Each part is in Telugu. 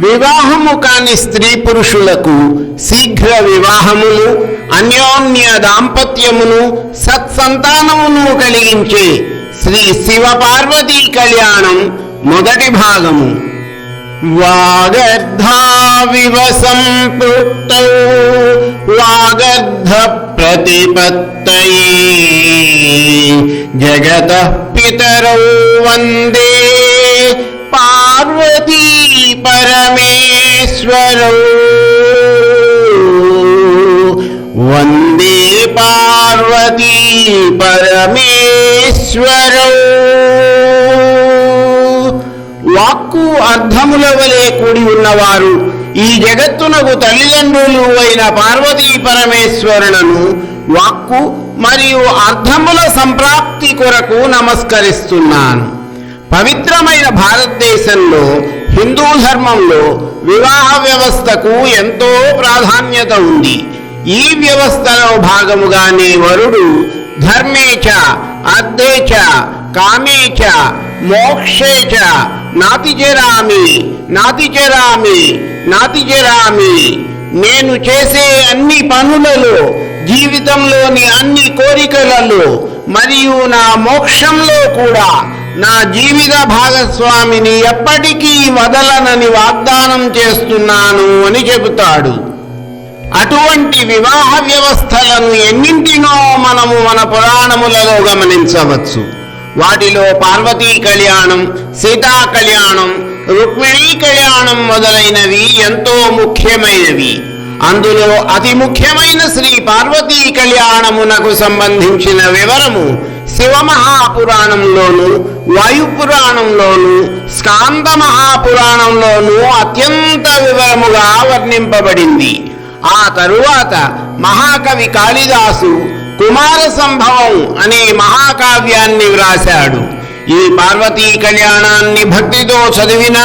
వివాహము కాని స్త్రీ పురుషులకు శీఘ్ర వివాహమును, అన్యోన్య దాంపత్యమును, సత్సంతానమును కలిగించే శ్రీ శివపార్వతీ కళ్యాణం మొదటి భాగము. వాగర్ధావివ సంపృక్తౌ వాగర్ధ ప్రతిపత్తయే జగతః పితరౌ వందే పార్వతీ పరమేశ్వరౌ. వందే పార్వతీ పరమేశ్వరౌ. వాక్కు అర్థముల వలె కూడి ఉన్నవారు ఈ జగత్తునకు తల్లిదండ్రులు అయిన పార్వతీ పరమేశ్వరులను వాక్కు మరియు అర్థముల సంప్రాప్తి కొరకు నమస్కరిస్తున్నాను. పవిత్రమైన భారతదేశంలో హిందూ ధర్మంలో వివాహ వ్యవస్థకు ఎంతో ప్రాధాన్యత ఉంది. ఈ వ్యవస్థలో భాగముగానే వరుడు ధర్మేచ అర్థేచ కామేచ మోక్షేచ నాతిచరామి నాతిచరామి నాతిచరామి, నేను చేసే అన్ని పనులలో, జీవితంలోని అన్ని కోరికలలో మరియు నా మోక్షంలో కూడా నా జీవిత భాగస్వామిని ఎప్పటికీ వదలనని వాగ్దానం చేస్తున్నాను అని చెబుతాడు. అటువంటి వివాహ వ్యవస్థలను ఎన్నింటినో మనము మన పురాణములలో గమనించవచ్చు. వాటిలో పార్వతీ కళ్యాణం, సీతా కళ్యాణం, రుక్మిణీ కళ్యాణం మొదలైనవి ఎంతో ముఖ్యమైనవి. అందులో అతి ముఖ్యమైన శ్రీ పార్వతీ కళ్యాణమునకు సంబంధించిన వివరము శివమహాపురాణంలోను, వాయుపురాణంలోను, స్కాంద మహాపురాణంలోను అత్యంత వివరముగా వర్ణింపబడింది. ఆ తరువాత మహాకవి కాళిదాసు కుమార సంభవం అనే మహాకావ్యాన్ని వ్రాశాడు. ఈ పార్వతీ కళ్యాణాన్ని భక్తితో చదివిన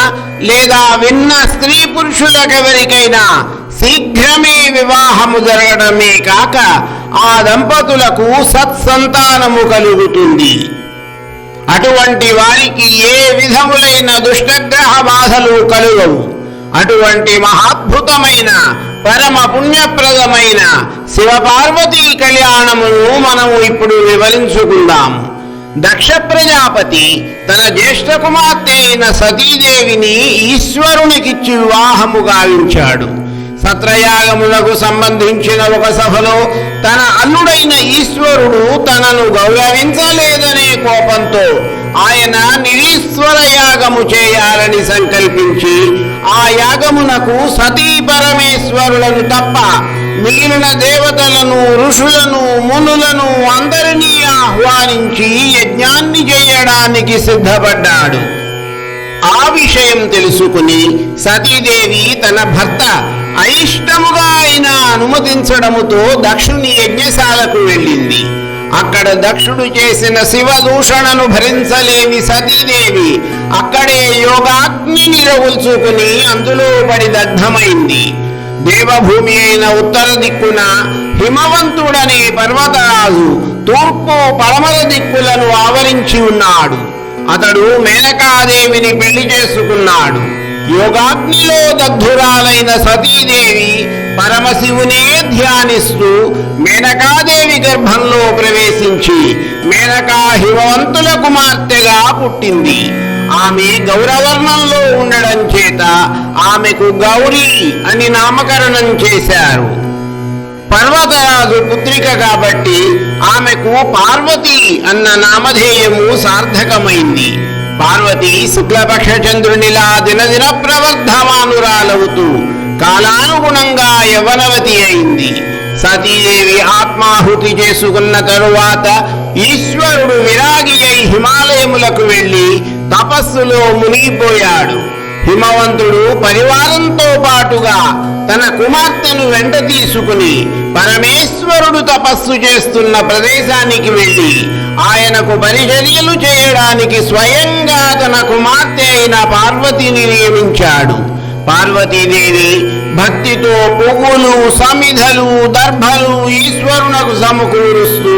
లేదా విన్న స్త్రీ పురుషులకెవరికైనా శీఘ్రమే వివాహము జరగడమే కాక ఆ దంపతులకు సత్సంతానము కలుగుతుంది. అటువంటి వారికి ఏ విధములైన దుష్టగ్రహ బాధలు కలుగవు. అటువంటి మహాద్భుతమైన పరమ పుణ్యప్రదమైన శివపార్వతీ కళ్యాణమును మనము ఇప్పుడు వివరించుకుందాము. దక్ష ప్రజాపతి తన జ్యేష్ఠ కుమార్తె అయిన సతీదేవిని ఈశ్వరునికిచ్చి వివాహము గావించాడు. సత్రయాగములకు సంబంధించిన ఒక సభలో తన అల్లుడైన ఈశ్వరుడు తనను గౌరవించలేదనే కోపంతో ఆయన నిరీశ్వర యాగము చేయాలని సంకల్పించి ఆ యాగమునకు సతీ పరమేశ్వరులను తప్ప మిగిలిన దేవతలను, ఋషులను, మునులను అందరినీ ఆహ్వానించి యజ్ఞాన్ని చేయడానికి సిద్ధపడ్డాడు. ఆ విషయం తెలుసుకుని సతీదేవి తన భర్త అయిష్టముగా అయినా అనుమతించడముతో దక్షుని యజ్ఞశాలకు వెళ్ళింది. అక్కడ దక్షుడు చేసిన శివదూషణను భరించలేని సతీదేవి అక్కడే యోగాగ్నిని రగుల్చుకుని అందులో పడి దగ్ధమైంది. దేవభూమి అయిన ఉత్తర దిక్కున హిమవంతుడనే పర్వతరాజు తూర్పు పడమర దిక్కులను ఆవరించి ఉన్నాడు. అతడు మేనకాదేవిని పెళ్లి చేసుకున్నాడు. యోగాగ్నిలో దగ్ధురాలైన సతీదేవి పరమశివునే ధ్యానిస్తూ మేనకాదేవి గర్భంలో ప్రవేశించి మేనకా హిమవంతుల కుమార్తెగా పుట్టింది. ఆమె గౌరవర్ణంలో ఉండడం చేత ఆమెకు గౌరీ అని నామకరణం చేశారు. పర్వతరాజు పుత్రిక కాబట్టి ఆమెకు పార్వతి అన్న నామధేయము సార్థకమైంది. పార్వతి శుక్లపక్ష చంద్రునిలా దినదిన ప్రవర్ధమానురాలవుతూ కాలానుగుణంగా యవనవతి అయింది. సతీదేవి ఆత్మాహుతి చేసుకున్న తరువాత ఈశ్వరుడు విరాగి అయి హిమాలయములకు వెళ్ళి తపస్సులో మునిగిపోయాడు. హిమవంతుడు పరివారంతో పాటుగా తన కుమార్తెను వెంట తీసుకుని పరమేశ్వరుడు తపస్సు చేస్తున్న ప్రదేశానికి వెళ్ళి ఆయనకు పరిచర్యలు చేయడానికి స్వయంగా తన కుమార్తె అయిన పార్వతిని నియమించాడు. పార్వతీదేవి భక్తితో పువ్వులు, సమిధలు, దర్భలు ఈశ్వరునకు సమకూరుస్తూ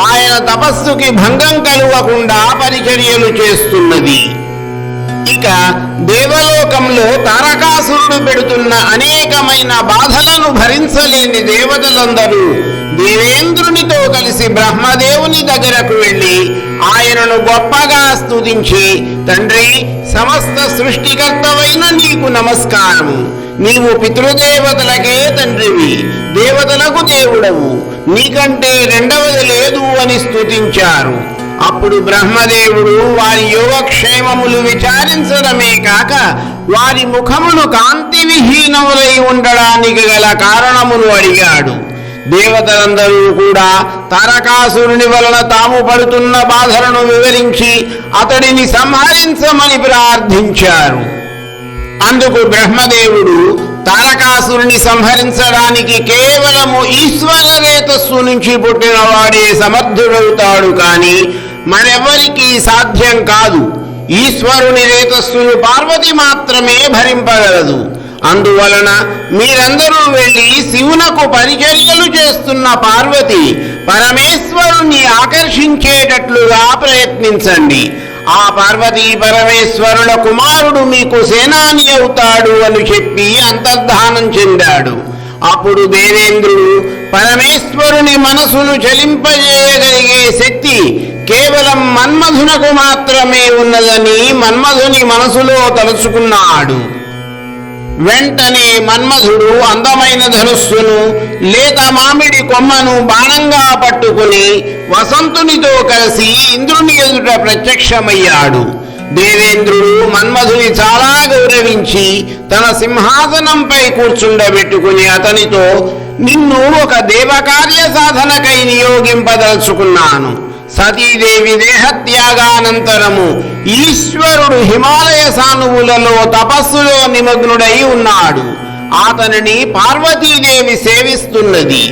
ఆయన తపస్సుకి భంగం కలుగకుండా పరిచర్యలు చేస్తున్నది. ఇక దేవలోకంలో తారకాసురుడు పెడుతున్న అనేకమైన బాధలను భరించలేని దేవతలందరూ దేవేంద్రునితో కలిసి బ్రహ్మదేవుని దగ్గరకు వెళ్ళి ఆయనను గొప్పగా స్తుతించి, తండ్రి, సమస్త సృష్టికర్తవైన నీకు నమస్కారము. నీవు పితృదేవతలకే తండ్రివి, దేవతలకు దేవుడవు, నీకంటే రెండవది లేదు అని స్తుతించారు. అప్పుడు బ్రహ్మదేవుడు వారి యోగక్షేమములు విచారించడమే కాక వారి ముఖములు కాంతి విహీనములై ఉండడానికి గల కారణమును అడిగాడు. దేవతలందరూ కూడా తారకాసురుని వలన తాము పడుతున్న బాధలను వివరించి అతడిని సంహరించమని ప్రార్థించారు. అందుకు బ్రహ్మదేవుడు తారకాసురుని సంహరించడానికి కేవలము ఈశ్వర రేతస్సు నుంచి పుట్టిన వాడే సమర్థుడవుతాడు, కాని మరెవరికీ సాధ్యం కాదు. ఈశ్వరుని రేతస్సును పార్వతి మాత్రమే భరింపగలదు. అందువలన మీరందరూ వెళ్ళి శివునకు పరిచర్యలు చేస్తున్న పార్వతి పరమేశ్వరుని ఆకర్షించేటట్లుగా ప్రయత్నించండి. ఆ పార్వతీ పరమేశ్వరుల కుమారుడు మీకు సేనాని అవుతాడు అని చెప్పి అంతర్ధానం చెందాడు. అప్పుడు దేవేంద్రుడు పరమేశ్వరుని మనసును చలింపజేయగలిగే శక్తి కేవలం మన్మధునకు మాత్రమే ఉన్నదని మన్మధుని మనసులో తలుచుకున్నాడు. వెంటనే మన్మధుడు అందమైన ధనుస్సును, లేత మామిడి కొమ్మను బాణంగా పట్టుకుని వసంతునితో కలిసి ఇంద్రుని ఎదుట ప్రత్యక్షమయ్యాడు. దేవేంద్రుడు మన్మధుని చాలా గౌరవించి తన సింహాసనంపై కూర్చుండబెట్టుకుని అతనితో, నిన్ను ఒక దేవకార్య సాధనకై నియోగింపదలుచుకున్నాను. సతీదేవి దేహత్యాగానంతరము ఈశ్వరుడు హిమాలయ సానువులలో తపస్సులో నిమగ్నుడై ఉన్నాడు. అతనిని పార్వతీదేవి సేవిస్తున్నది.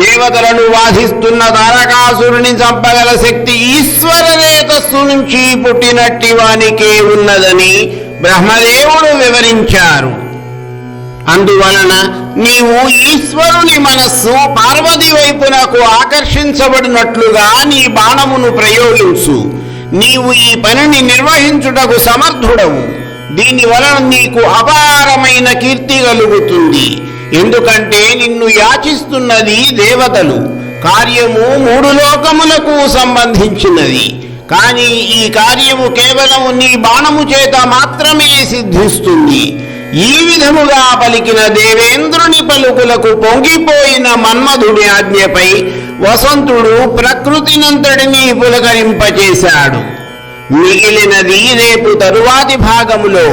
దేవతలను వాధిస్తున్న తారకాసురుని చంపగల శక్తి ఈశ్వర రేతస్సు నుంచి పుట్టినట్టి వానికే ఉన్నదని బ్రహ్మదేవుడు వివరించారు. అందువలన నీవు ఈశ్వరుని మనస్సు పార్వతి వైపునకు ఆకర్షించబడినట్లుగా నీ బాణమును ప్రయోగించు. నీవు ఈ పనిని నిర్వహించుటకు సమర్థుడవు. దీని వలన నీకు అపారమైన కీర్తి కలుగుతుంది. ఎందుకంటే నిన్ను యాచిస్తున్నది దేవతలు. కార్యము 3 లోకములకు సంబంధించినది. కానీ ఈ కార్యము కేవలం నీ బాణము చేత మాత్రమే సిద్ధిస్తుంది. ఈ విధముగా పలికిన దేవేంద్రుని పలుకులకు పొంగిపోయిన మన్మధుడి ఆజ్ఞపై వసంతుడు ప్రకృతినంతటినీ పులకరింపచేశాడు. మిగిలినది రేపు తరువాతి భాగములో.